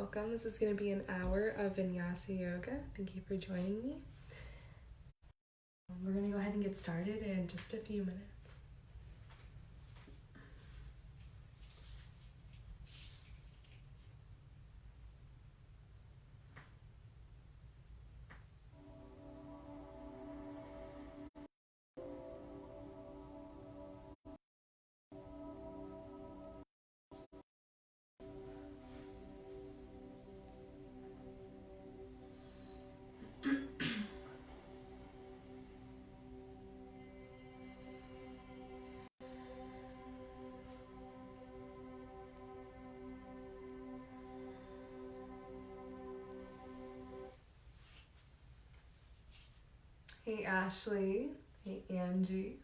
welcome. This is going to be an hour of Vinyasa yoga. Thank you for joining me. We're going to go ahead and get started in just a few minutes. Hey Ashley, hey Angie.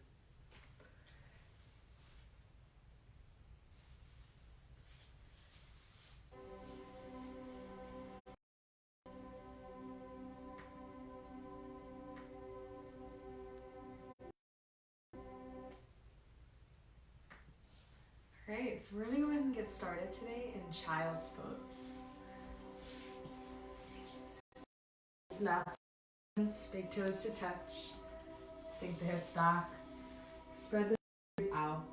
Alright, so we're going to go ahead and get started today in child's pose. Mat, big toes to touch, sink the hips back, spread the fingers out.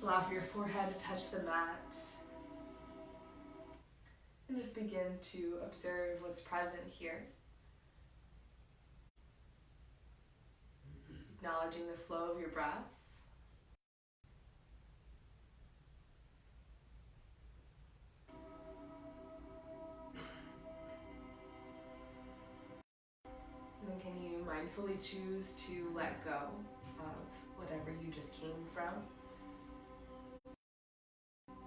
Allow for your forehead to touch the mat. And just begin to observe what's present here. Acknowledging the flow of your breath. And then can you mindfully choose to let go of whatever you just came from?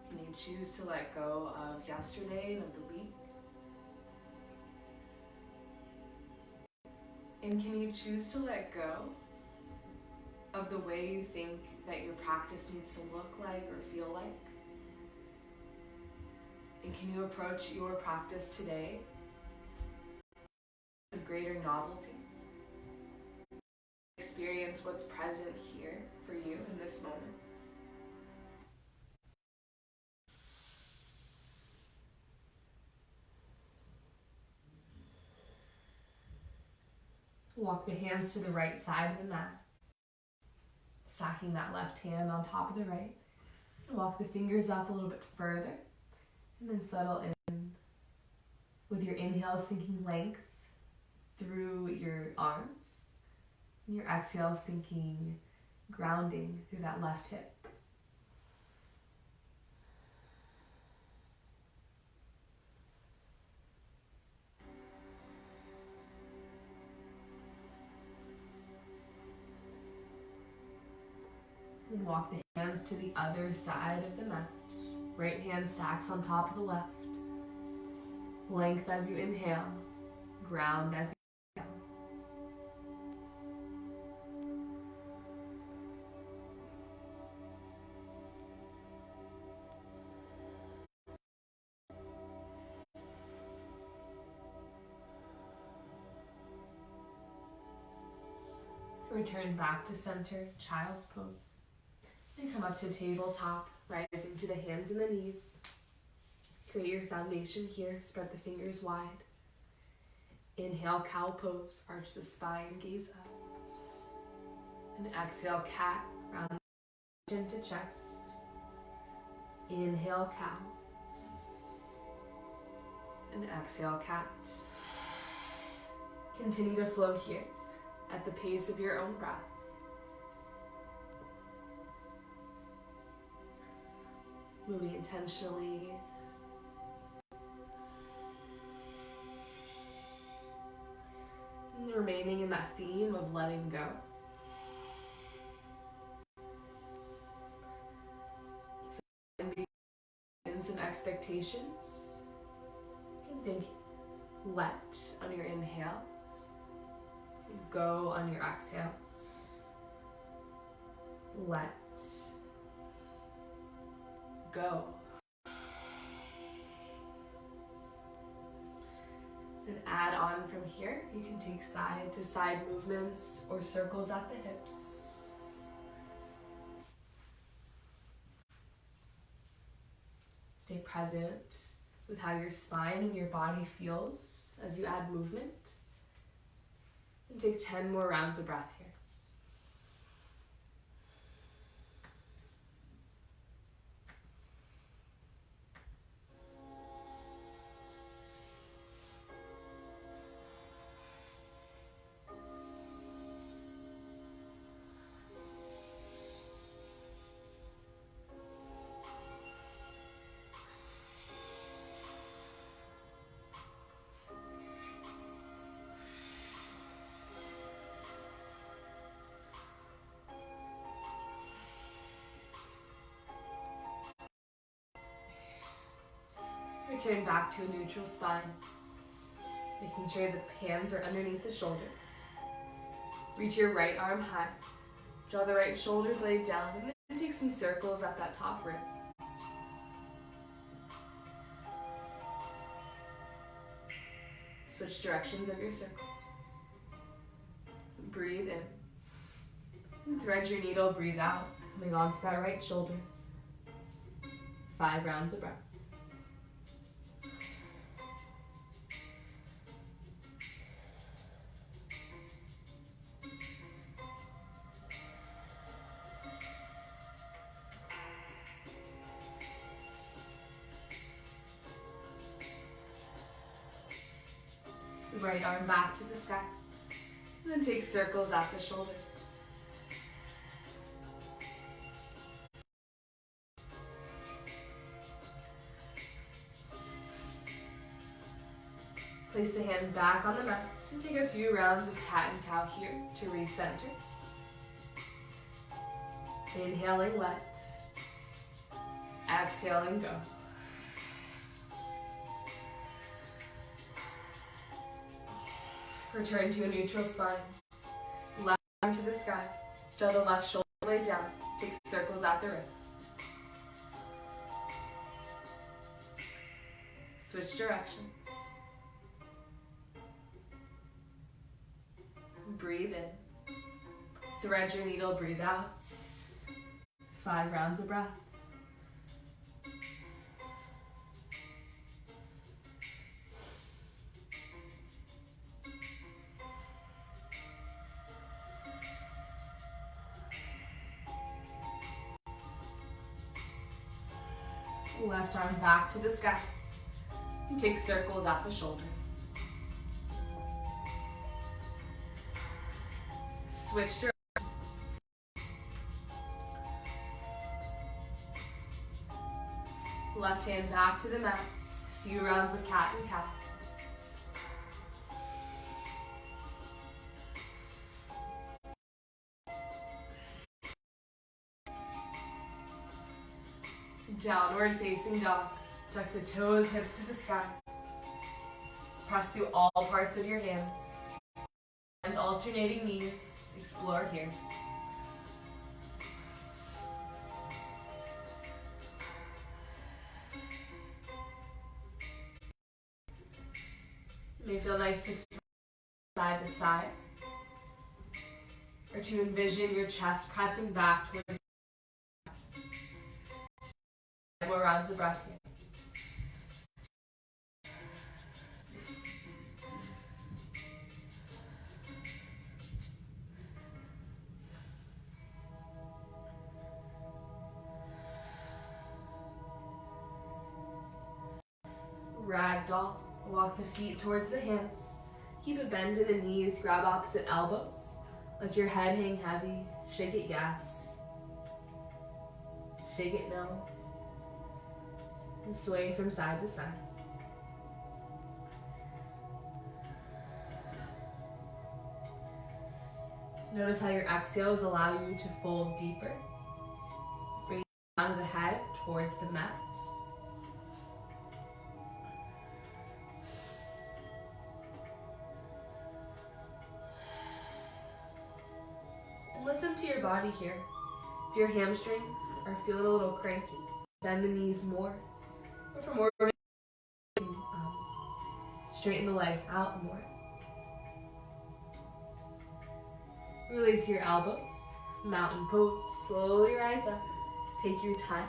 Can you choose to let go of yesterday and of the week? And can you choose to let go of the way you think that your practice needs to look like or feel like? And can you approach your practice today with greater novelty? Experience what's present here for you in this moment. Walk the hands to the right side of the mat, stacking that left hand on top of the right. Walk the fingers up a little bit further, and then settle in with your inhales, thinking length through your arms, and your exhales, thinking grounding through that left hip. And walk the hands to the other side of the mat. Right hand stacks on top of the left. Length as you inhale, ground as you exhale. Return back to center, child's pose. And come up to tabletop, rising to the hands and the knees. Create your foundation here, spread the fingers wide. Inhale, cow pose, arch the spine, gaze up. And exhale, cat, round the chin to chest. Inhale, cow. And exhale, cat. Continue to flow here at the pace of your own breath. Moving intentionally. And remaining in that theme of letting go. So begins and expectations. You can think let on your inhales. Go on your exhales. Let go. And add on from here. You can take side to side movements or circles at the hips. Stay present with how your spine and your body feels as you add movement. And take 10 more rounds of breath here. Return back to a neutral spine, making sure the hands are underneath the shoulders. Reach your right arm high. Draw the right shoulder blade down and then take some circles at that top wrist. Switch directions of your circles. Breathe in. And thread your needle, breathe out, coming onto that right shoulder. 5 rounds of breath. Right arm back to the sky. And then take circles at the shoulder. Place the hand back on the mat and take a few rounds of cat and cow here to recenter. Inhaling, let. Exhaling, go. Return to a neutral spine. Left arm to the sky. Draw the left shoulder blade down. Take circles at the wrist. Switch directions. Breathe in. Thread your needle, breathe out. 5 rounds of breath. Left arm back to the sky. And take circles at the shoulder. Switch directions. Left hand back to the mat. Few rounds of cat and cow. Downward facing dog. Tuck the toes, hips to the sky. Press through all parts of your hands. And alternating knees. Explore here. It may feel nice to swing side to side. Or to envision your chest pressing back towards more rounds of breath here. Ragdoll. Walk the feet towards the hands. Keep a bend in the knees. Grab opposite elbows. Let your head hang heavy. Shake it yes. Shake it no. And sway from side to side. Notice how your exhales allow you to fold deeper. Bring down the head towards the mat. And listen to your body here. If your hamstrings are feeling a little cranky, bend the knees more. Or for more, straighten the legs out more. Release your elbows. Mountain pose. Slowly rise up. Take your time.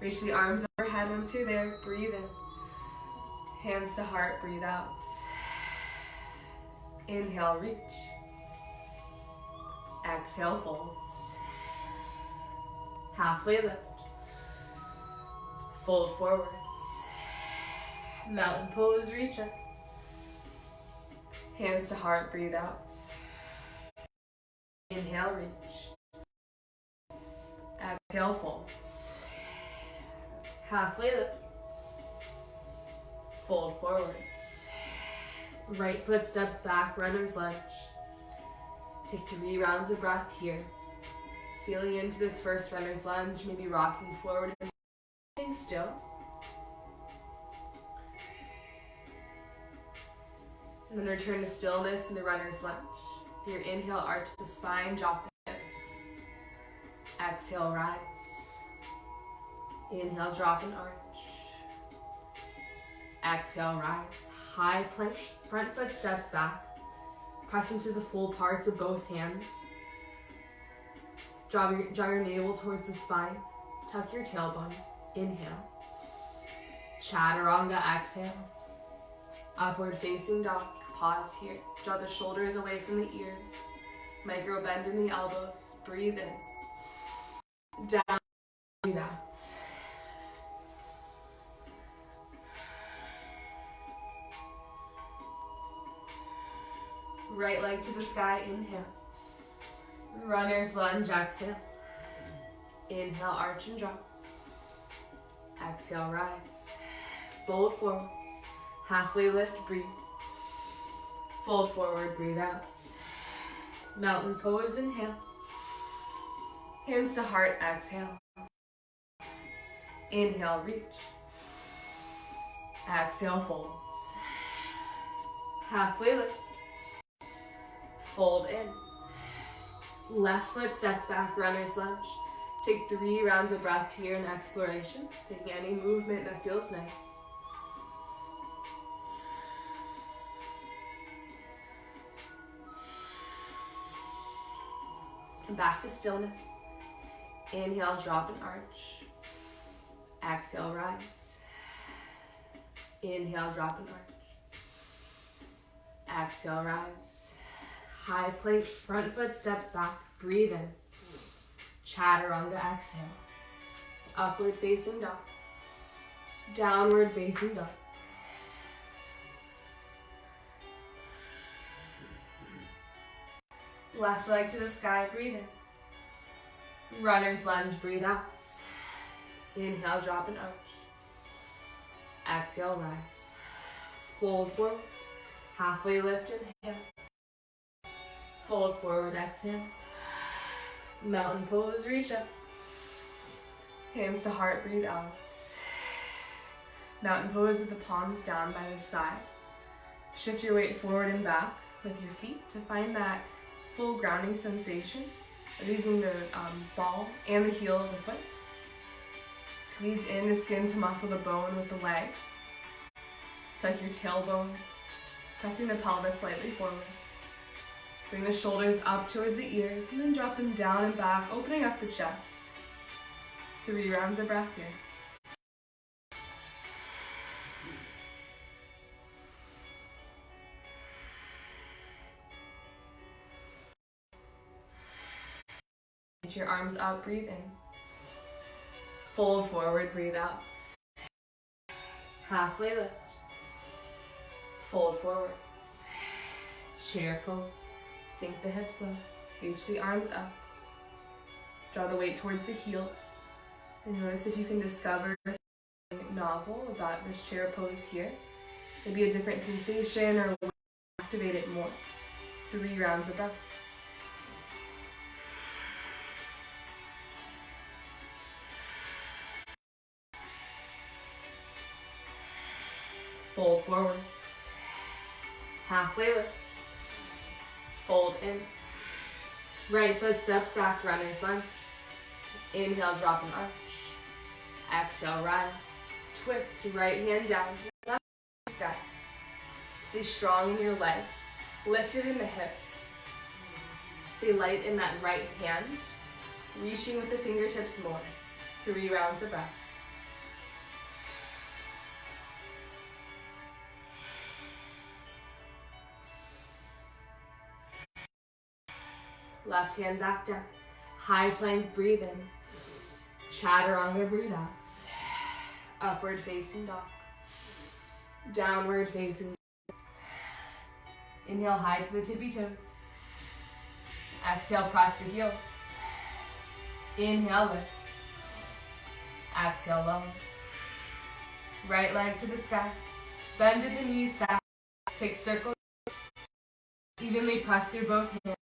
Reach the arms overhead once you're there. Breathe in. Hands to heart, breathe out. Inhale, reach. Exhale, folds. Halfway lift. Fold forwards. Mountain pose, reach up. Hands to heart, breathe out. Inhale, reach. Exhale, folds. Halfway lift. Fold forwards. Right foot steps back, runner's lunge. Take 3 rounds of breath here. Feeling into this first runner's lunge, maybe rocking forward and staying still. And then return to stillness in the runner's lunge. With your inhale, arch the spine, drop the hips. Exhale, rise. Inhale, drop and arch. Exhale, rise. High plank, front foot steps back. Press into the full parts of both hands. Draw your navel towards the spine. Tuck your tailbone. Inhale. Chaturanga, exhale. Upward facing dog. Pause here. Draw the shoulders away from the ears. Micro bend in the elbows. Breathe in. Down. Breathe out. Right leg to the sky, inhale. Runner's lunge, exhale. Inhale, arch and drop. Exhale, rise. Fold forwards. Halfway lift, breathe. Fold forward, breathe out. Mountain pose, inhale. Hands to heart, exhale. Inhale, reach. Exhale, folds. Halfway lift. Fold in. Left foot steps back, runner's lunge. Take 3 rounds of breath here in exploration, taking any movement that feels nice. And back to stillness. Inhale, drop and arch. Exhale, rise. Inhale, drop and arch. Exhale, rise. High plank, front foot steps back. Breathe in. Chaturanga, exhale. Upward facing dog. Downward facing dog. Left leg to the sky, breathe in. Runner's lunge, breathe out. Inhale, drop and arch. Exhale, rise. Fold forward. Halfway lift, inhale. Fold forward, exhale. Mountain pose, reach up. Hands to heart, breathe out. Mountain pose with the palms down by the side. Shift your weight forward and back with your feet to find that full grounding sensation of using the ball and the heel of the foot. Squeeze in the skin to muscle the bone with the legs. Tuck your tailbone, pressing the pelvis slightly forward. Bring the shoulders up towards the ears and then drop them down and back, opening up the chest. 3 rounds of breath here. Reach your arms up, breathe in. Fold forward, breathe out. Halfway lift. Fold forwards. Chair pose. Sink the hips low. Reach the arms up. Draw the weight towards the heels. And notice if you can discover something novel about this chair pose here. Maybe a different sensation or activate it more. 3 rounds of breath. Fold forwards. Halfway lift. Fold in. Right foot steps back, runner's lunge. Inhale, drop and arch. Exhale, rise. Twist, right hand down. Left sky. Stay strong in your legs. Lifted in the hips. Stay light in that right hand. Reaching with the fingertips more. 3 rounds of breath. left hand back down. High plank, breathe in. Chaturanga, breathe out. Upward facing dog. Downward facing dog. Inhale high to the tippy toes. Exhale, press the heels. Inhale, lift. Exhale, lower. Right leg to the sky. Bend at the knees, stack. Take circle. Evenly press through both hands.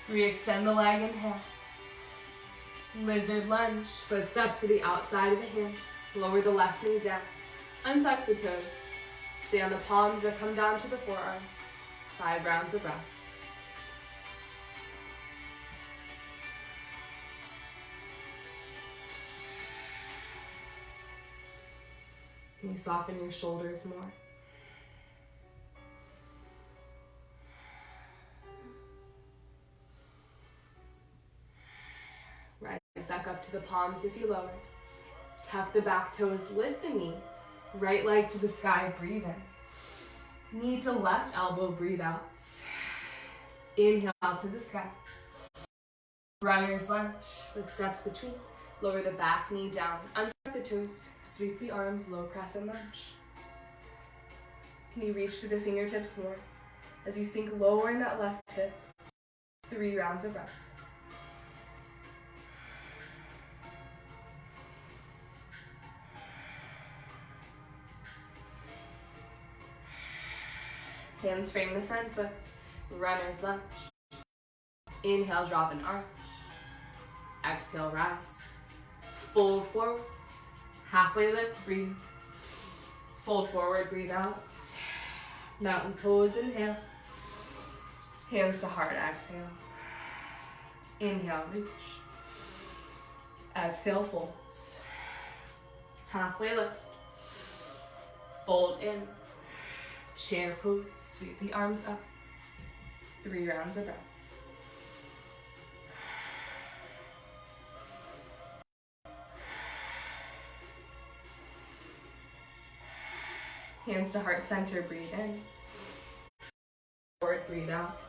Re-extend the leg, inhale. Lizard lunge, footsteps to the outside of the hand. Lower the left knee down. Untuck the toes. Stay on the palms or come down to the forearms. 5 rounds of breath. Can you soften your shoulders more? Rise back up to the palms if you lowered. Tuck the back toes, lift the knee. Right leg to the sky, breathe in. Knee to left elbow, breathe out. Inhale to the sky. Runner's lunge, footsteps between. Lower the back knee down. Untuck the toes. Sweep the arms, low crescent lunge. Can you reach to the fingertips more? As you sink lower in that left hip. 3 rounds of breath. Hands frame the front foot. Runner's lunge. Inhale, drop and arch. Exhale, rise. Fold forwards. Halfway lift, breathe. Fold forward, breathe out. Mountain pose, inhale. Hands to heart, exhale. Inhale, reach. Exhale, folds. Halfway lift. Fold in. Chair pose, sweep the arms up. 3 rounds of breath. Hands to heart center, breathe in. Forward, breathe out.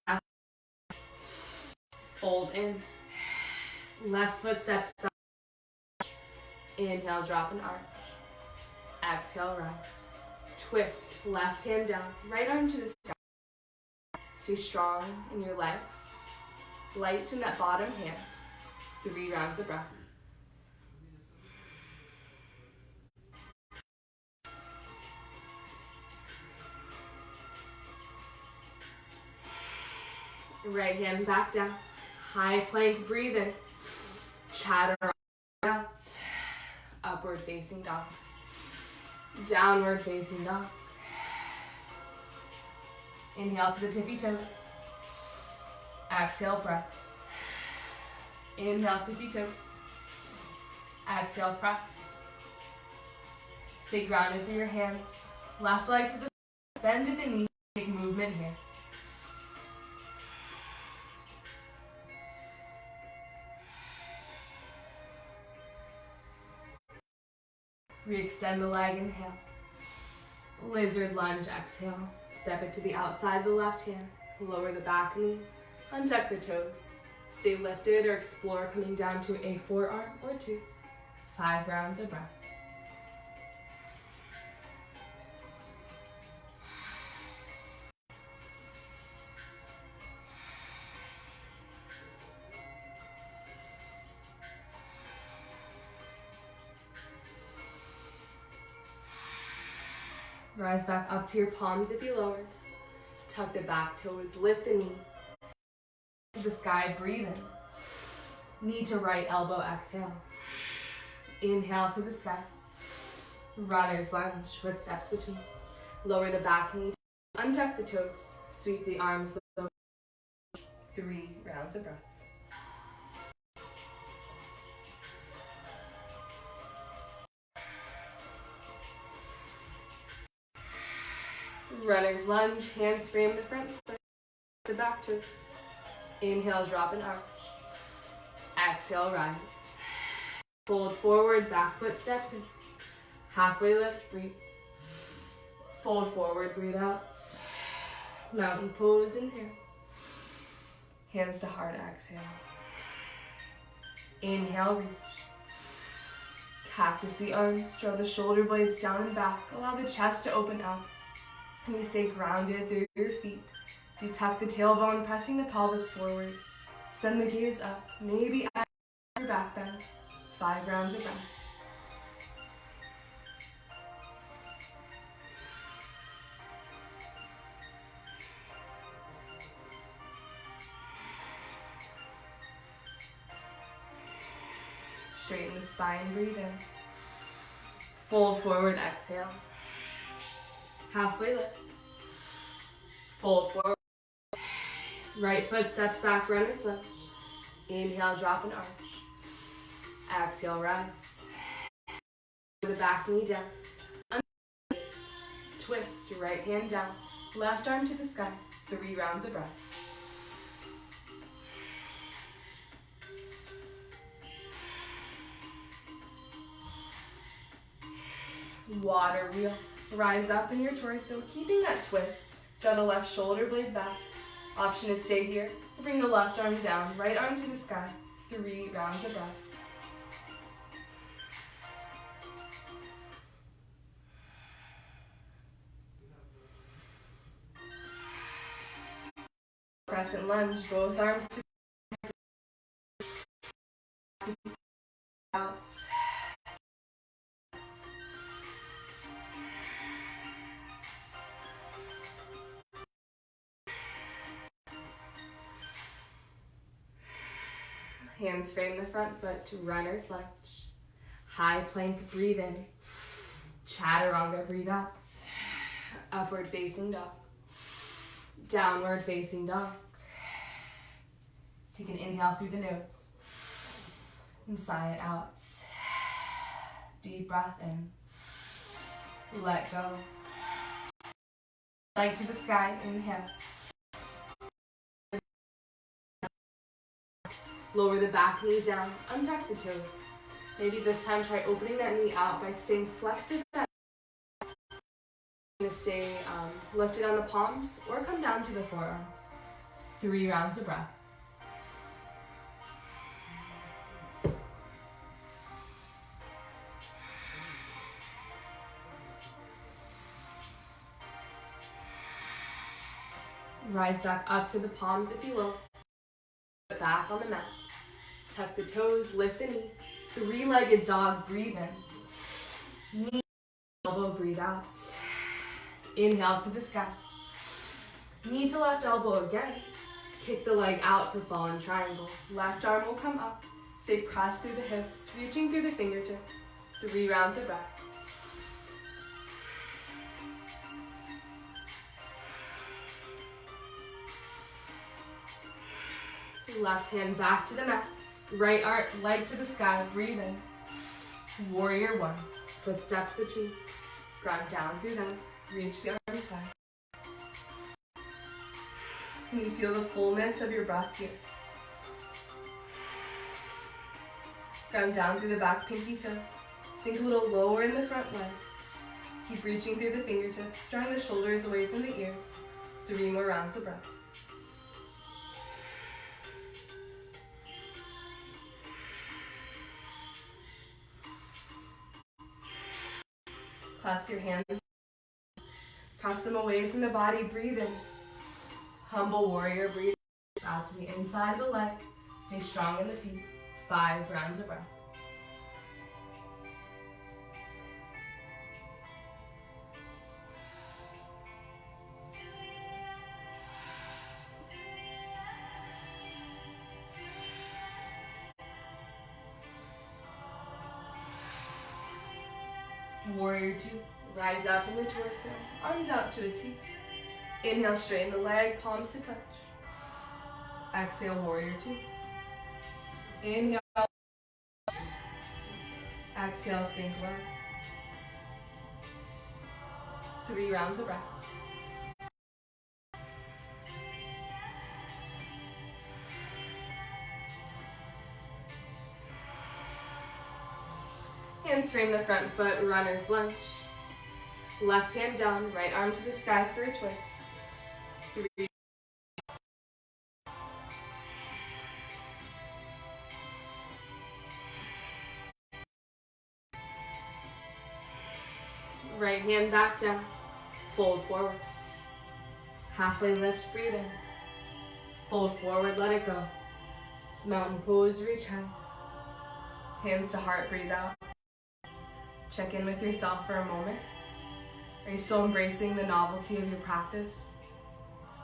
Half. Fold in. Left foot steps back. Inhale, drop and arch. Exhale, rise. Twist, left hand down, right arm to the sky. Stay strong in your legs. Light in that bottom hand. 3 rounds of breath. Right hand back down. High plank, breathe in. Chaturanga out. Upward facing dog. Downward facing dog. Inhale to the tippy toes. Exhale, press. Inhale, tippy toes. Exhale, press. Stay grounded through your hands. Left leg to the side. Bend at the knee. Take movement here. Re-extend the leg, inhale. Lizard lunge, exhale. Step it to the outside of the left hand. Lower the back knee. Untuck the toes. Stay lifted or explore coming down to a forearm or 2. 5 rounds of breath. Rise back up to your palms if you lowered. Tuck the back toes, lift the knee. To the sky, breathe in. Knee to right elbow, exhale. Inhale to the sky. Runner's lunge, footsteps between. Lower the back knee. Untuck the toes. Sweep the arms. 3 rounds of breath. Runner's lunge, hands frame the front foot, the back toes. Inhale, drop and arch. Exhale, rise. Fold forward, back foot steps in. Halfway lift, breathe. Fold forward, breathe out. Mountain pose, inhale. Hands to heart, exhale. Inhale, reach. Cactus the arms, draw the shoulder blades down and back. Allow the chest to open up. And you stay grounded through your feet. So you tuck the tailbone, pressing the pelvis forward. Send the gaze up. Maybe add your back bend. 5 rounds of breath. Straighten the spine, breathe in. Fold forward, exhale. Halfway lift. Fold forward. Right foot steps back, runner's lunge. Inhale, drop an arch. Exhale, rise. The back knee down. Twist your right hand down. Left arm to the sky. 3 rounds of breath. Water wheel. Rise up in your torso, keeping that twist. Draw the left shoulder blade back. Option to stay here. Bring the left arm down, right arm to the sky. 3 rounds of breath. Crescent lunge, both arms to out. Hands frame the front foot to runner's lunge. High plank, breathe in. Chaturanga, breathe out. Upward facing dog. Downward facing dog. Take an inhale through the nose. And sigh it out. Deep breath in. Let go. Leg to the sky, inhale. Lower the back knee down, untuck the toes. Maybe this time try opening that knee out by staying flexed to that. Stay lifted on the palms or come down to the forearms. 3 rounds of breath. Rise back up to the palms if you will. Back on the mat. Tuck the toes, lift the knee. 3-legged dog, breathe in. Knee, elbow, breathe out. Inhale to the sky. Knee to left elbow again. Kick the leg out for fallen triangle. Left arm will come up. Stay pressed through the hips, reaching through the fingertips. 3 rounds of breath. Left hand back to the mat. Right arm, leg to the sky. Breathe in. Warrior 1. Footsteps between. Ground down through them. Reach the arms high. Can you feel the fullness of your breath here? Ground down through the back pinky toe. Sink a little lower in the front leg. Keep reaching through the fingertips, drawing the shoulders away from the ears. 3 more rounds of breath. Clasp your hands. Press them away from the body. Breathe in. Humble warrior. Breathe out to the inside of the leg. Stay strong in the feet. 5 rounds of breath. Warrior 2, rise up in the torso, arms out to a T. Inhale, straighten the leg, palms to touch. Exhale, warrior 2. Inhale. Exhale, sink low. 3 rounds of breath. Hands frame the front foot, runner's lunge. Left hand down, right arm to the sky for a twist. 3. Right hand back down, fold forwards. Halfway lift, breathe in. Fold forward, let it go. Mountain pose, reach high. Hands to heart, breathe out. Check in with yourself for a moment. Are you still embracing the novelty of your practice?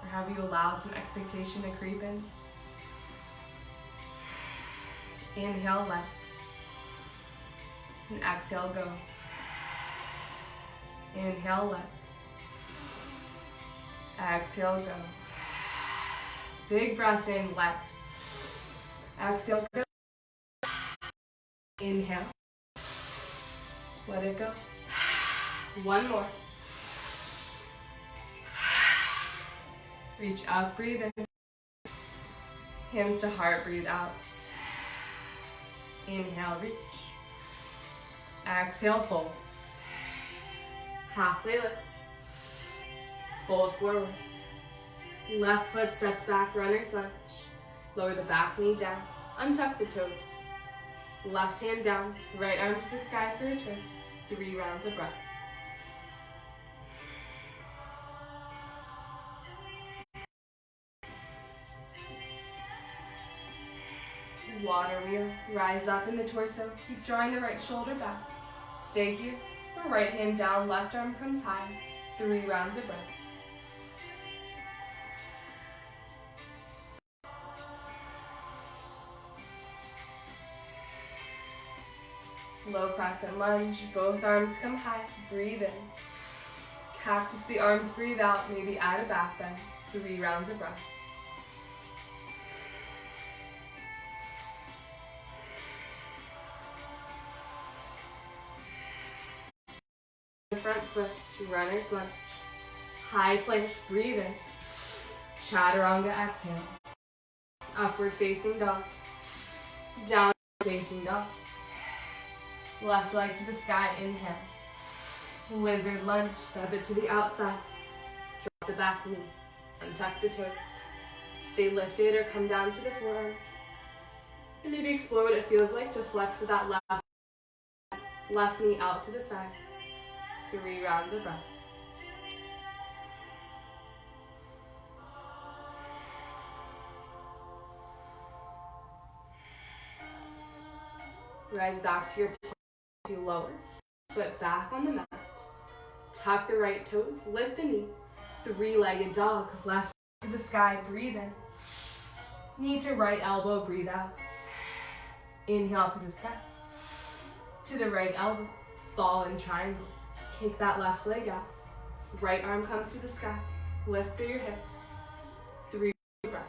Or have you allowed some expectation to creep in? Inhale, left. And exhale, go. Inhale, left. Exhale, go. Big breath in, left. Exhale, go. Inhale. Let it go. One more. Reach up, breathe in. Hands to heart, breathe out. Inhale, reach. Exhale, fold. Halfway lift. Fold forwards. Left foot steps back, runner's lunge. Lower the back knee down. Untuck the toes. Left hand down, right arm to the sky for a twist. 3 rounds of breath. Water wheel, rise up in the torso. Keep drawing the right shoulder back. Stay here. Right hand down, left arm comes high. 3 rounds of breath. Low crescent lunge, both arms come high. Breathe in. Cactus the arms, breathe out. Maybe add a back bend. 3 rounds of breath. Front foot, runner's lunge. High plank, breathe in. Chaturanga, exhale. Upward facing dog. Down facing dog. Left leg to the sky, inhale. Lizard lunge, step it to the outside. Drop the back knee. Untuck the toes. Stay lifted or come down to the forearms. And maybe explore what it feels like to flex that left knee out to the side. 3 rounds of breath. Rise back to your plank. You lower, foot back on the mat. Tuck the right toes, lift the knee. 3-legged dog, left to the sky, breathe in. Knee to right elbow, breathe out. Inhale to the sky. To the right elbow, fall in triangle. Kick that left leg out. Right arm comes to the sky. Lift through your hips. 3 breaths.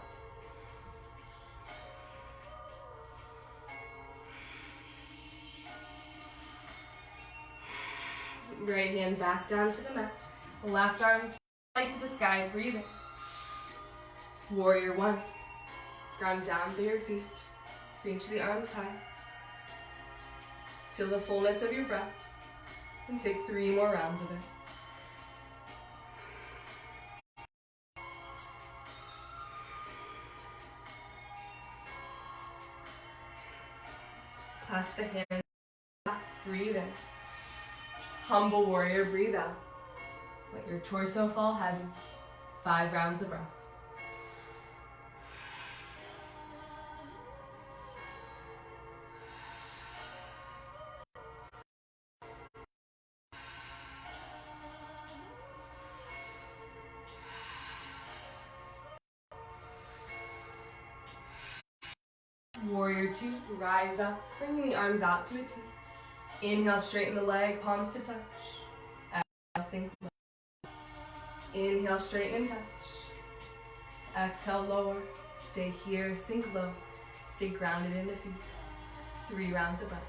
Right hand back down to the mat. Left arm leg to the sky. Breathe in. Warrior 1. Ground down through your feet. Reach the arms high. Feel the fullness of your breath. And take 3 more rounds of it. Clasp the hands back, breathe in. Humble warrior, breathe out. Let your torso fall heavy. 5 rounds of breath. Warrior 2, rise up, bringing the arms out to a T. Inhale, straighten the leg, palms to touch. Exhale, sink low. Inhale, straighten and touch. Exhale, lower. Stay here, sink low. Stay grounded in the feet. 3 rounds of breath.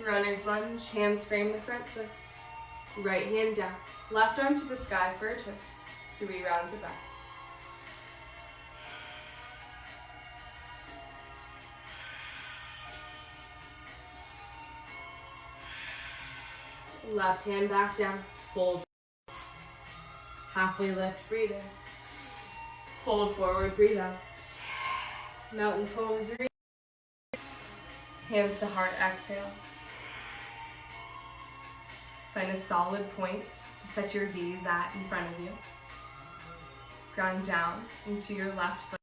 Runner's lunge, hands frame the front foot. Right hand down, left arm to the sky for a twist. 3 rounds of breath. Left hand back down, fold. Halfway lift, breathe in. Fold forward, breathe out. Mountain pose, hands to heart, exhale. Find a solid point to set your gaze at in front of you. Ground down into your left foot.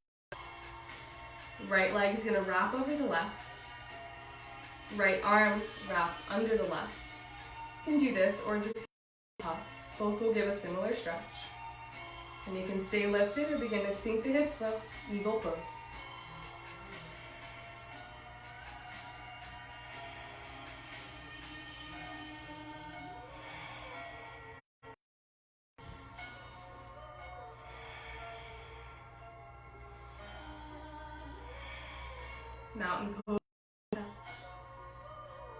Right leg is going to wrap over the left. Right arm wraps under the left. You can do this or just up. Both will give a similar stretch. And you can stay lifted or begin to sink the hips low, eagle pose. Mountain pose.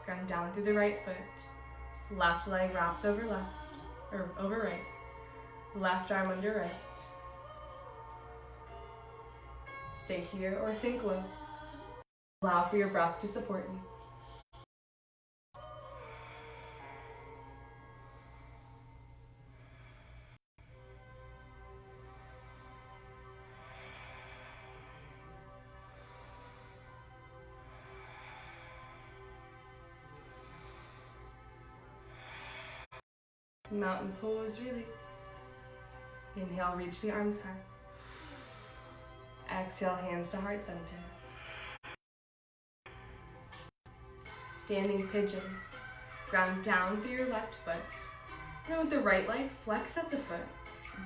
Ground down through the right foot. Left leg wraps over left, or over right. Left arm under right. Stay here or sink low. Allow for your breath to support you. Mountain pose, release. Inhale, reach the arms high. Exhale, hands to heart center. Standing pigeon. Ground down through your left foot. Now with the right leg, flex at the foot.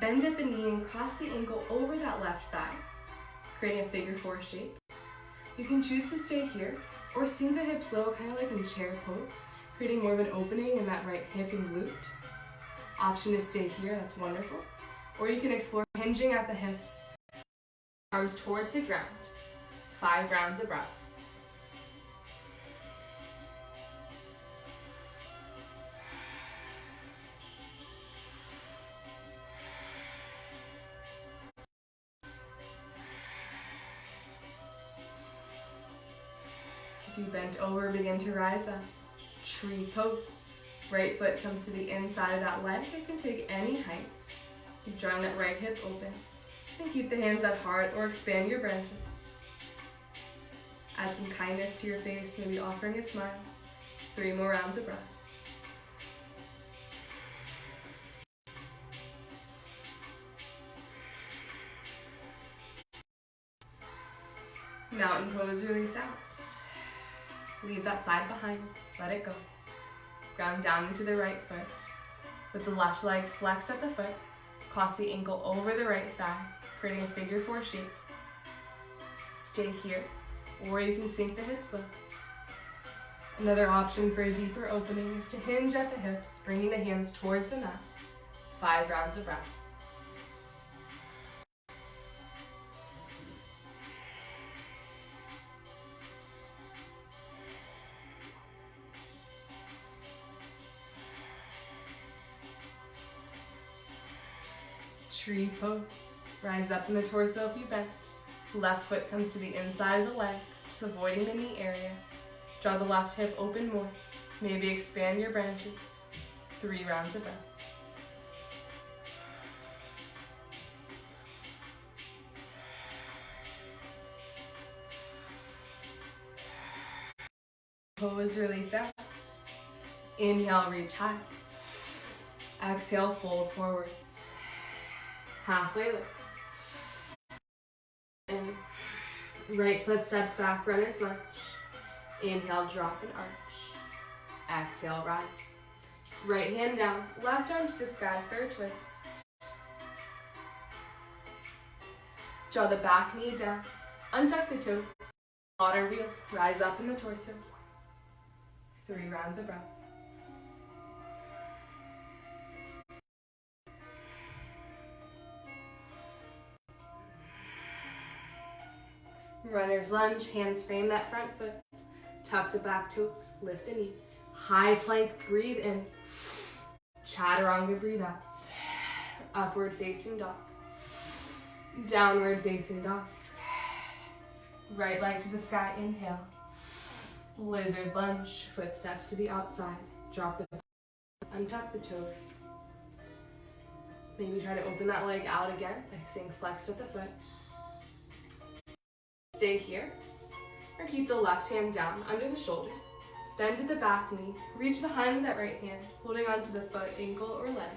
Bend at the knee and cross the ankle over that left thigh, creating a figure four shape. You can choose to stay here or sink the hips low, kind of like in chair pose, creating more of an opening in that right hip and glute. Option is stay here, that's wonderful. Or you can explore hinging at the hips, arms towards the ground. 5 rounds of breath. If you bent over, begin to rise up. Tree pose. Right foot comes to the inside of that leg. It can take any height. Keep drawing that right hip open. And keep the hands at heart or expand your branches. Add some kindness to your face, maybe offering a smile. 3 more rounds of breath. Mountain pose, release out. Leave that side behind, let it go. Ground down into the right foot. With the left leg, flex at the foot. Cross the ankle over the right thigh, creating a figure four shape. Stay here, or you can sink the hips low. Another option for a deeper opening is to hinge at the hips, bringing the hands towards the mat. 5 rounds of breath. Tree pose. Rise up in the torso if you bent. Left foot comes to the inside of the leg, just avoiding the knee area. Draw the left hip open more. Maybe expand your branches. 3 rounds of breath. Pose, release out. Inhale, reach high. Exhale, fold forwards. Halfway lift. And right foot steps back, runner's lunge. Inhale, drop and arch. Exhale, rise. Right hand down, left arm to the sky for a twist. Draw the back knee down, untuck the toes. Water wheel, rise up in the torso. 3 rounds of breath. Runner's lunge, hands frame that front foot. Tuck the back toes, lift the knee. High plank, breathe in. Chaturanga, breathe out. Upward facing dog. Downward facing dog. Right leg to the sky, inhale. Lizard lunge, footsteps to the outside. Drop the back. untuck the toes. Maybe try to open that leg out again by staying flexed at the foot. Stay here, or keep the left hand down under the shoulder. Bend to the back knee, reach behind with that right hand, holding onto the foot, ankle, or leg.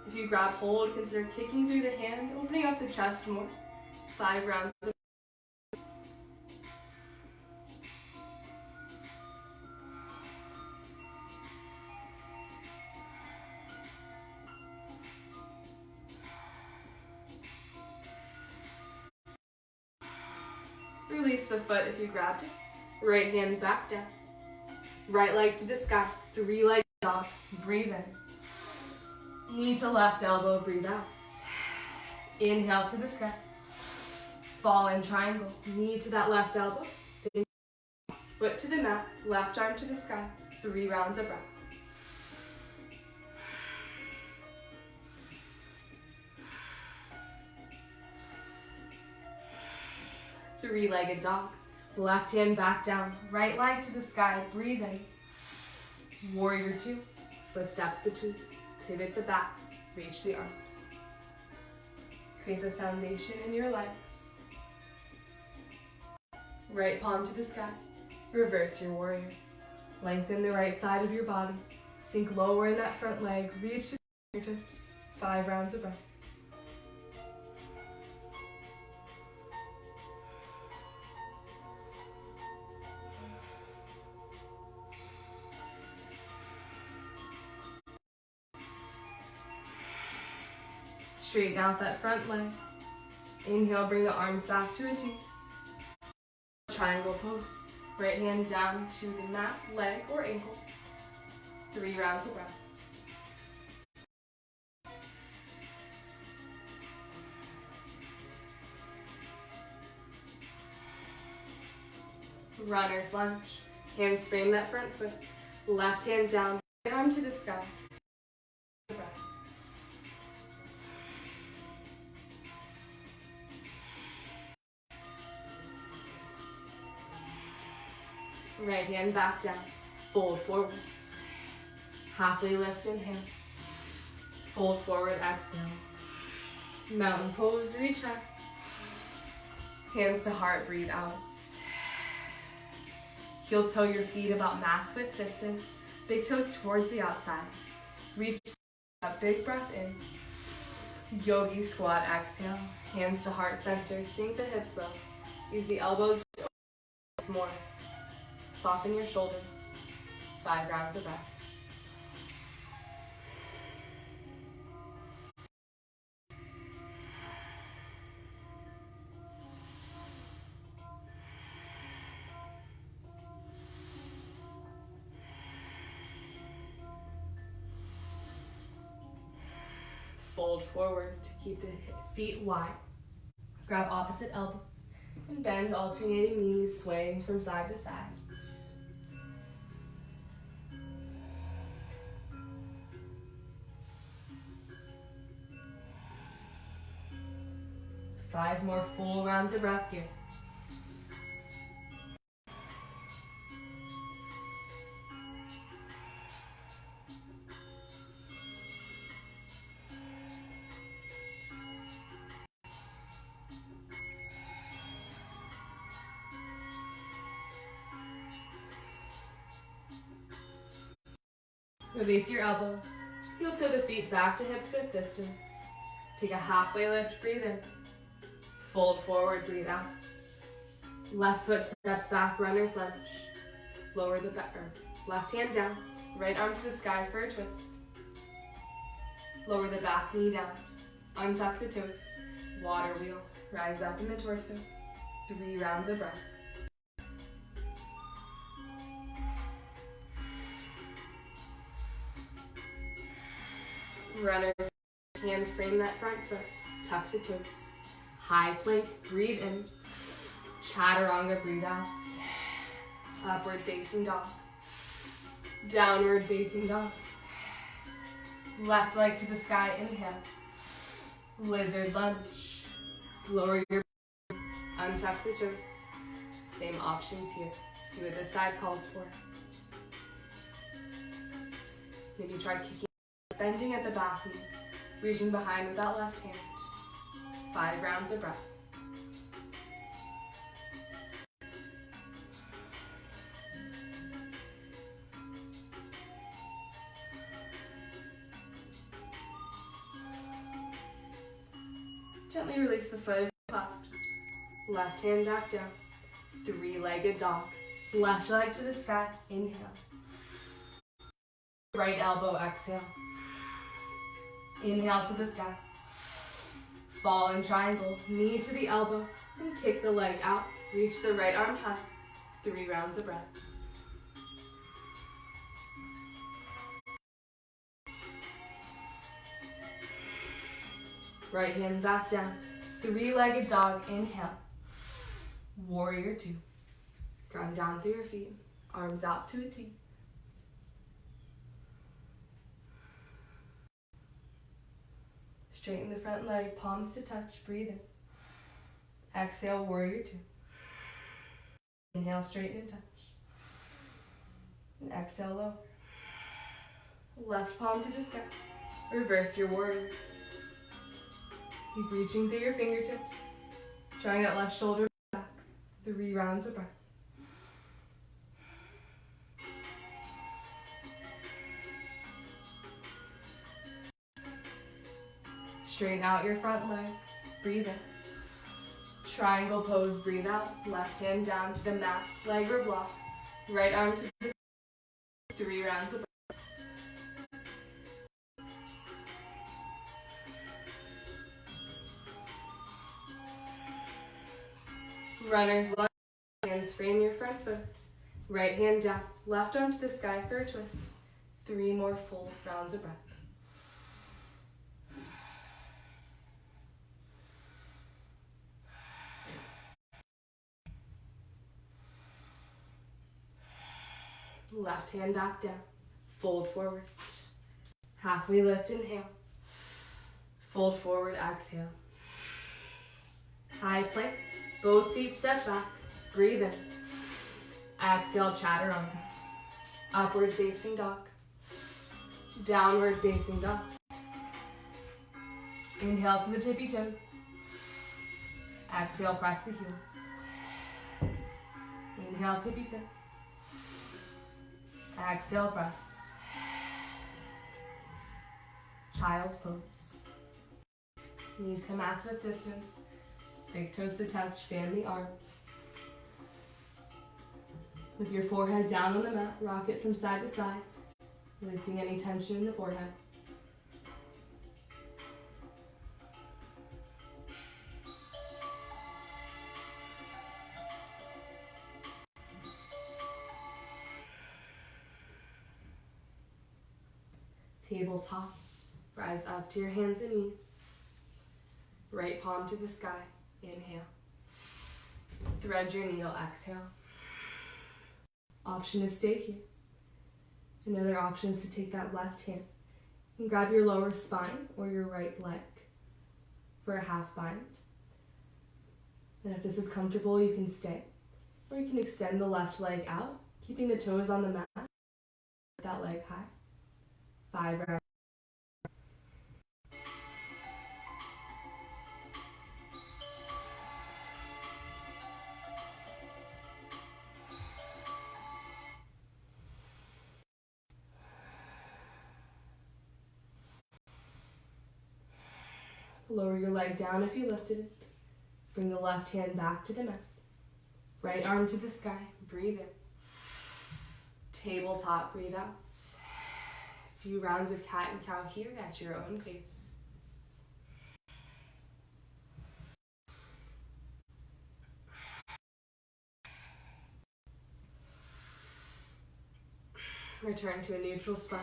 If you grab hold, consider kicking through the hand, opening up the chest more. 5 rounds of release the foot if you grabbed it. Right hand back down. Right leg to the sky. 3-legged dog. Breathe in. Knee to left elbow. Breathe out. Inhale to the sky. Fall in triangle. Knee to that left elbow. Foot to the mat. Left arm to the sky. 3 rounds of breath. Three-legged dog. Left hand back down. Right leg to the sky. Breathe in. Warrior 2. Footsteps between. Pivot the back. Reach the arms. Create the foundation in your legs. Right palm to the sky. Reverse your warrior. Lengthen the right side of your body. Sink lower in that front leg. Reach the fingertips. 5 rounds of breath. Straighten out that front leg. Inhale, bring the arms back to a T. Triangle pose. Right hand down to the mat, leg, or ankle. 3 rounds of breath. Runner's lunge. Hands frame that front foot. Left hand down, right arm to the sky. Breath. Right hand back down. Fold forwards. Halfway lift, inhale. Fold forward, exhale. Mountain pose, reach up. Hands to heart, breathe out. Heel toe your feet about max width distance. Big toes towards the outside. Reach up, big breath in. Yogi squat, exhale. Hands to heart center, sink the hips low. Use the elbows to open more. Soften your shoulders. 5 rounds of breath. Fold forward to keep the feet wide. Grab opposite elbows and bend, alternating knees, swaying from side to side. Five more full rounds of breath here. Release your elbows. Heel toe the feet back to hips width distance. Take a halfway lift, breathe in. Fold forward, breathe out. Left foot steps back, runner's lunge. Lower the back, left hand down. Right arm to the sky for a twist. Lower the back knee down. Untuck the toes. Water wheel. Rise up in the torso. 3 rounds of breath. Runners, hands frame that front foot. Tuck the toes. High plank, breathe in. Chaturanga, breathe out. Upward facing dog. Downward facing dog. Left leg to the sky, inhale. Lizard lunge. Lower your breath. Untuck the toes. Same options here. See what this side calls for. Maybe try kicking, bending at the back knee, reaching behind with that left hand. 5 rounds of breath. Gently release the foot if clasped. Left hand back down. 3-legged dog. Left leg to the sky. Inhale. Right elbow, exhale. Inhale to the sky. Fall in triangle. Knee to the elbow. And kick the leg out. Reach the right arm high. 3 rounds of breath. Right hand back down. 3-legged dog. Inhale. Warrior 2. Ground down through your feet. Arms out to a T. Straighten the front leg. Palms to touch. Breathe in. Exhale, warrior 2. Inhale, straighten and touch. And exhale, lower. Left palm to the sky. Reverse your warrior. Keep reaching through your fingertips. Drawing that left shoulder back. 3 rounds of breath. Straighten out your front leg. Breathe in. Triangle pose, breathe out. Left hand down to the mat, leg or block. Right arm to the 3 rounds of breath. Runner's lunge. Hands frame your front foot. Right hand down. Left arm to the sky for a twist. 3 more full rounds of breath. Left hand back down. Fold forward. Halfway lift, inhale. Fold forward, exhale. High plank. Both feet step back. Breathe in. Exhale, chaturanga. Upward facing dog. Downward facing dog. Inhale to the tippy toes. Exhale, press the heels. Inhale, tippy toes. Exhale, press. Child's pose. Knees come out with distance. Big toes to touch, fan the arms. With your forehead down on the mat, rock it from side to side, releasing any tension in the forehead. Tabletop, rise up to your hands and knees. Right palm to the sky, inhale. Thread your needle, exhale. Option to stay here. Another option is to take that left hand and grab your lower spine or your right leg for a half bind. And if this is comfortable, you can stay. Or you can extend the left leg out, keeping the toes on the mat, that leg high. 5 rounds. Lower your leg down if you lifted it. Bring the left hand back to the mat. Right arm to the sky. Breathe in. Tabletop, breathe out. A few rounds of cat and cow here at your own pace. Return to a neutral spine.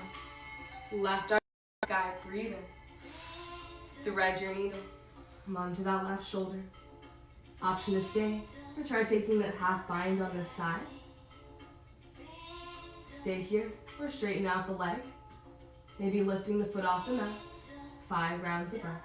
Left arm to the sky. Breathe in. Thread your needle. Come onto that left shoulder. Option to stay, or try taking that half bind on this side. Stay here, or straighten out the leg. Maybe lifting the foot off the mat. 5 rounds of breath.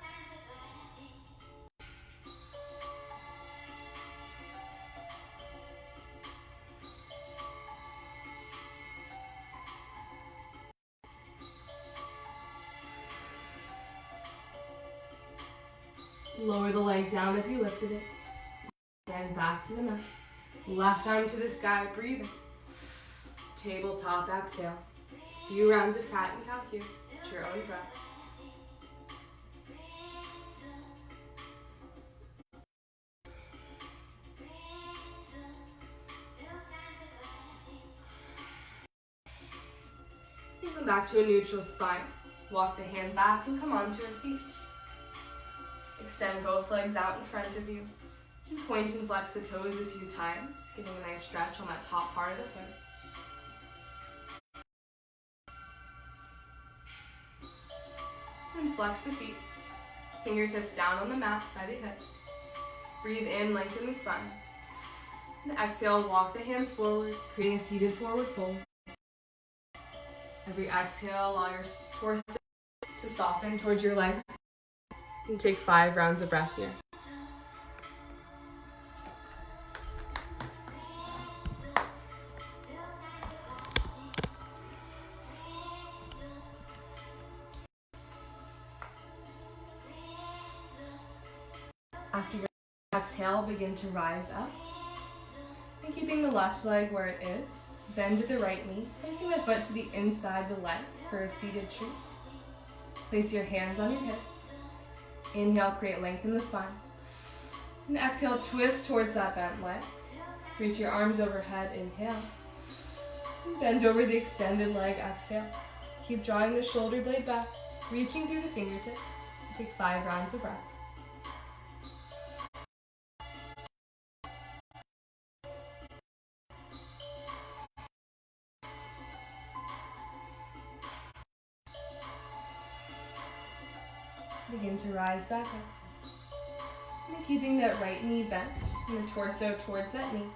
Lower the leg down if you lifted it. Then back to the mat. Left arm to the sky, breathe in. Tabletop, exhale. Few rounds of cat and cow here. At your own breath. And come back to a neutral spine. Walk the hands back and come onto a seat. Extend both legs out in front of you. And point and flex the toes a few times, getting a nice stretch on that top part of the foot. And flex the feet. Fingertips down on the mat by the hips. Breathe in, lengthen the spine. And exhale, walk the hands forward, creating a seated forward fold. Every exhale, allow your torso to soften towards your legs. And take 5 rounds of breath here. After your exhale, begin to rise up. And keeping the left leg where it is, bend to the right knee, placing the foot to the inside the leg for a seated tree. Place your hands on your hips. Inhale, create length in the spine. And exhale, twist towards that bent leg. Reach your arms overhead, inhale. And bend over the extended leg, exhale. Keep drawing the shoulder blade back, reaching through the fingertip. And take 5 rounds of breath. Begin to rise back up. And keeping that right knee bent and the torso towards that knee.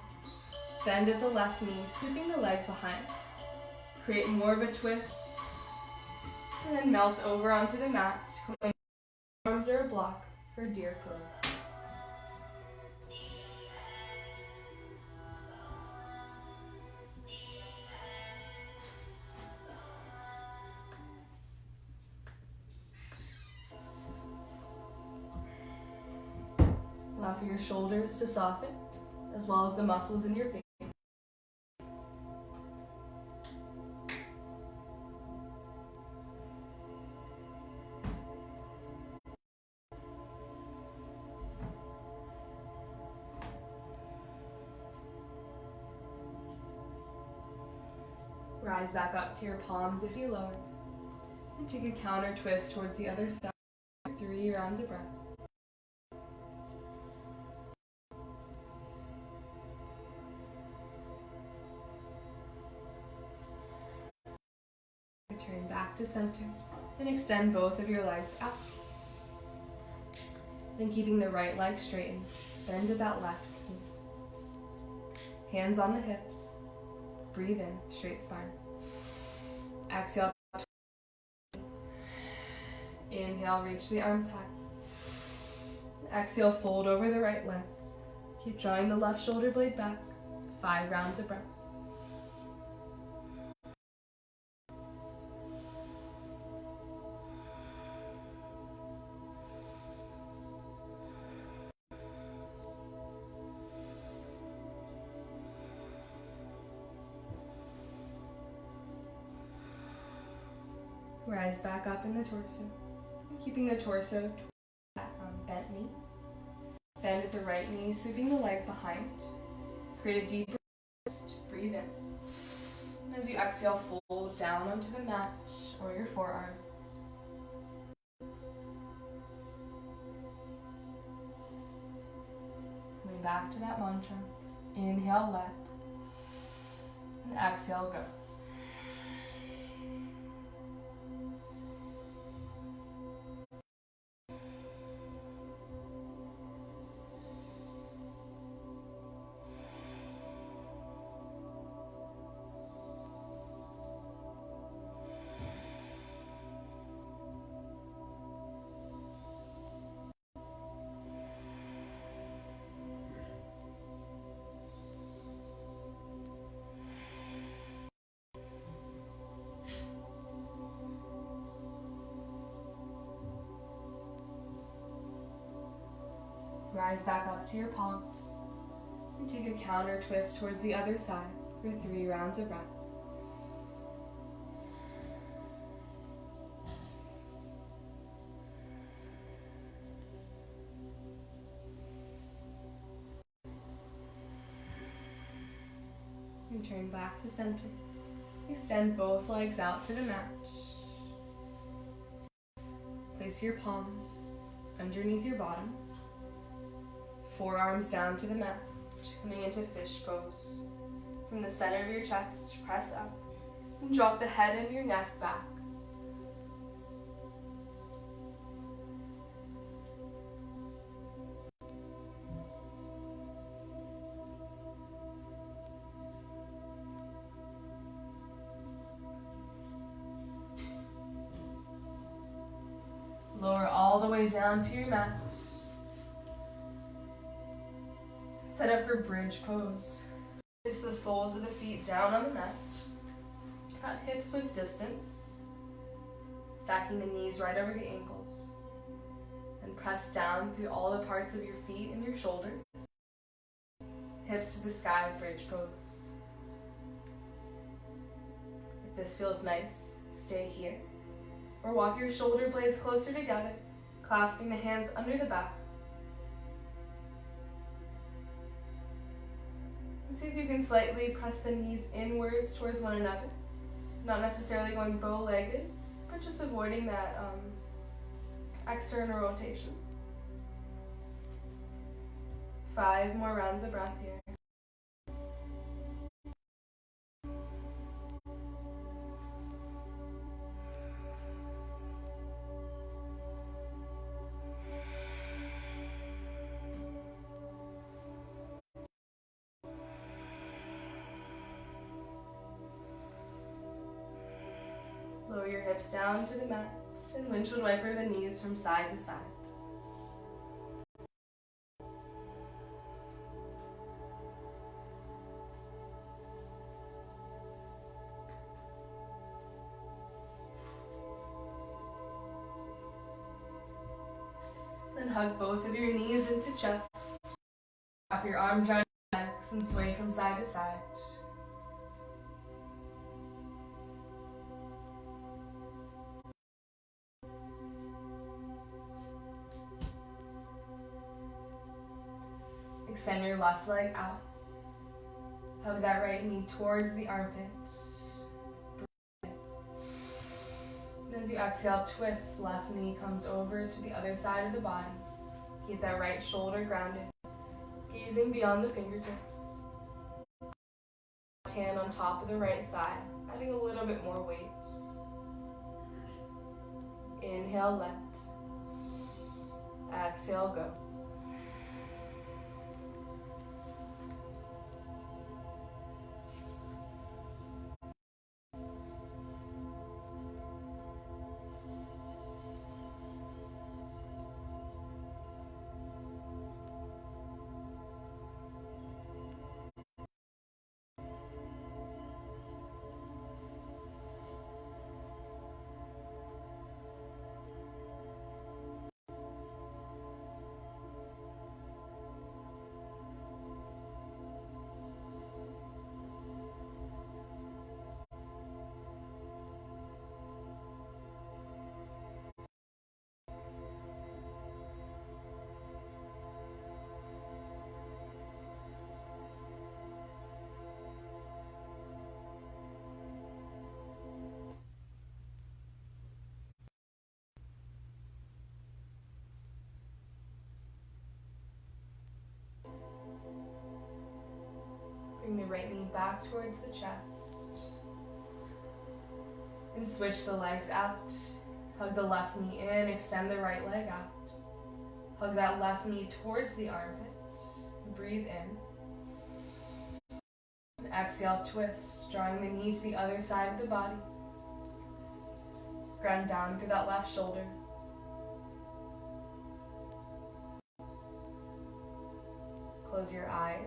Bend at the left knee, sweeping the leg behind. Create more of a twist. And then melt over onto the mat. Arms are a block for deer pose. Allow for your shoulders to soften, as well as the muscles in your face. Rise back up to your palms if you lower. And take a counter twist towards the other side. 3 rounds of breath. Return back to center. And extend both of your legs out. Then keeping the right leg straightened, bend to that left knee. Hands on the hips. Breathe in, straight spine. Exhale. Inhale, reach the arms high. Exhale, fold over the right leg. Keep drawing the left shoulder blade back. 5 rounds of breath. Rise back up in the torso, keeping the torso back on bent knee. Bend at the right knee, sweeping the leg behind. Create a deeper twist, breathe in. And as you exhale, fold down onto the mat or your forearms. Coming back to that mantra. Inhale, let. And exhale, go. Rise back up to your palms and take a counter twist towards the other side for 3 rounds of breath. And turn back to center. Extend both legs out to the mat. Place your palms underneath your bottom. Forearms down to the mat, coming into fish pose. From the center of your chest, press up and drop the head and your neck back. Lower all the way down to your mat. Set up for bridge pose. Place the soles of the feet down on the mat. Cut hips with distance. Stacking the knees right over the ankles. And press down through all the parts of your feet and your shoulders. Hips to the sky, bridge pose. If this feels nice, stay here. Or walk your shoulder blades closer together, clasping the hands under the back. And see if you can slightly press the knees inwards towards one another. Not necessarily going bow-legged, but just avoiding that external rotation. 5 more rounds of breath here. Lower your hips down to the mat and windshield wiper the knees from side to side. Then hug both of your knees into chest. Wrap your arms around your necks and sway from side to side. Extend your left leg out. Hug that right knee towards the armpit. And as you exhale, twist. Left knee comes over to the other side of the body. Keep that right shoulder grounded. Gazing beyond the fingertips. Left hand on top of the right thigh, adding a little bit more weight. Inhale, let. Exhale, go. Bring the right knee back towards the chest. And switch the legs out. Hug the left knee in, extend the right leg out. Hug that left knee towards the armpit. Breathe in. And exhale, twist, drawing the knee to the other side of the body. Ground down through that left shoulder. Close your eyes.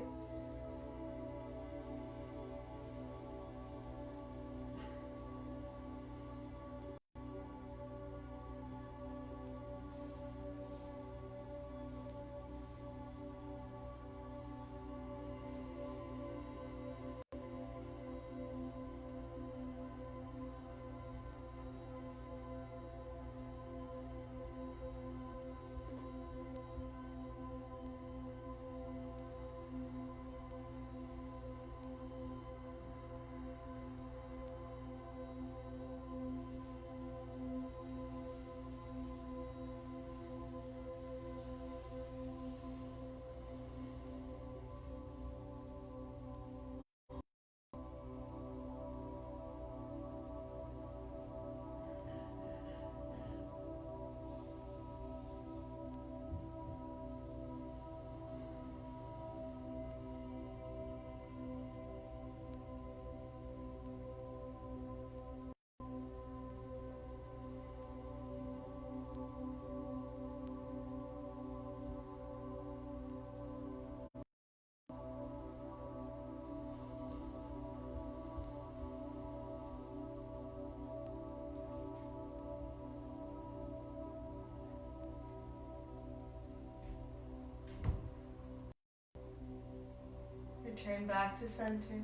Return back to center.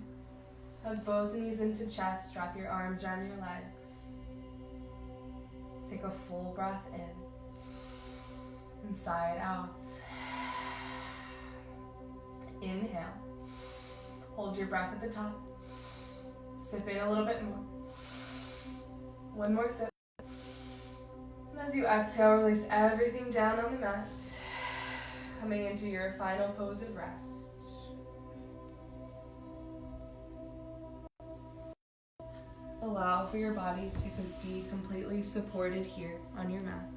Hug both knees into chest. Drop your arms around your legs. Take a full breath in. And sigh it out. Inhale. Hold your breath at the top. Sip in a little bit more. One more sip. And as you exhale, release everything down on the mat. Coming into your final pose of rest. Allow for your body to be completely supported here on your mat.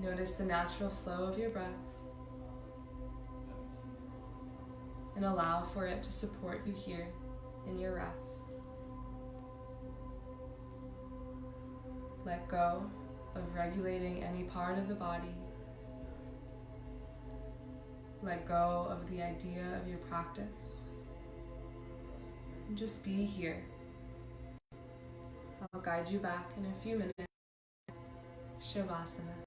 Notice the natural flow of your breath and allow for it to support you here in your rest. Let go of regulating any part of the body. Let go of the idea of your practice. And just be here. I'll guide you back in a few minutes. Shavasana.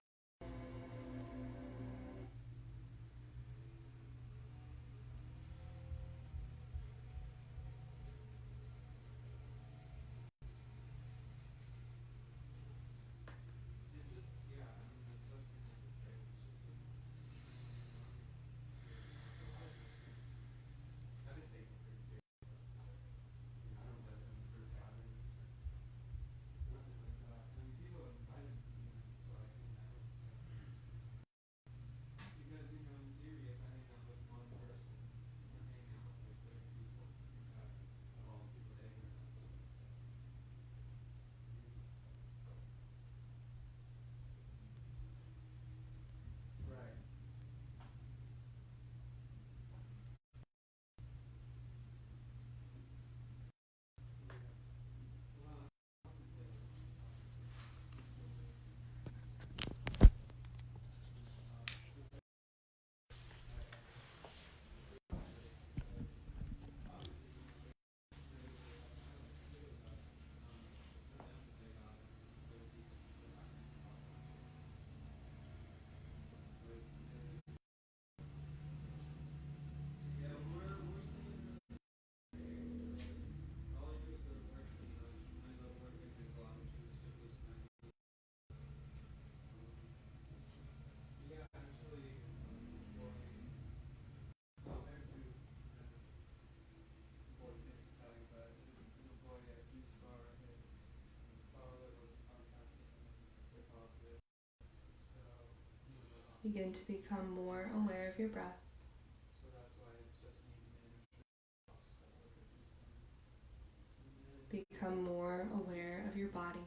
Begin to become more aware of your breath. Become more aware of your body.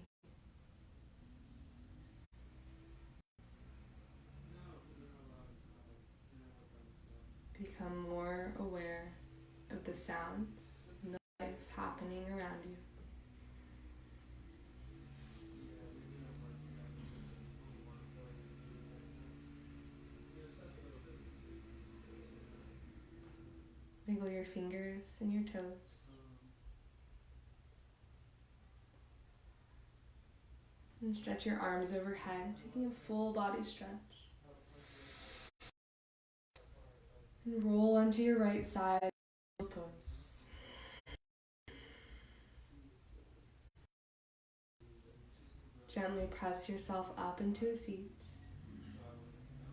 Become more aware of the sounds and the life happening around you. Wiggle your fingers and your toes. And stretch your arms overhead, taking a full body stretch. And roll onto your right side, pose. Gently press yourself up into a seat.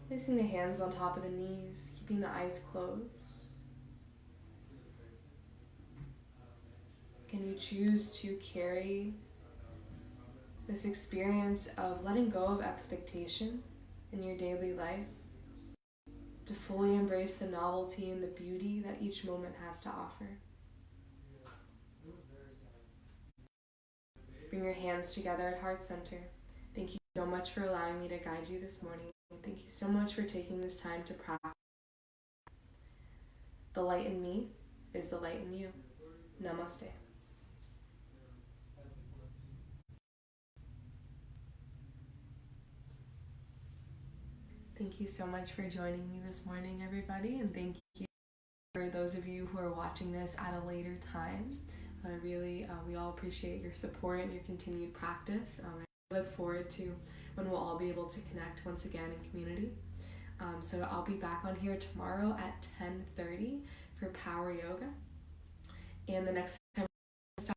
Placing the hands on top of the knees, keeping the eyes closed. Can you choose to carry this experience of letting go of expectation in your daily life to fully embrace the novelty and the beauty that each moment has to offer? Bring your hands together at heart center. Thank you so much for allowing me to guide you this morning. Thank you so much for taking this time to practice. The light in me is the light in you. Namaste. Thank you so much for joining me this morning, everybody, and thank you for those of you who are watching this at a later time. We all appreciate your support and your continued practice. I look forward to when we'll all be able to connect once again in community. So I'll be back on here tomorrow at 10:30 for Power Yoga. And the next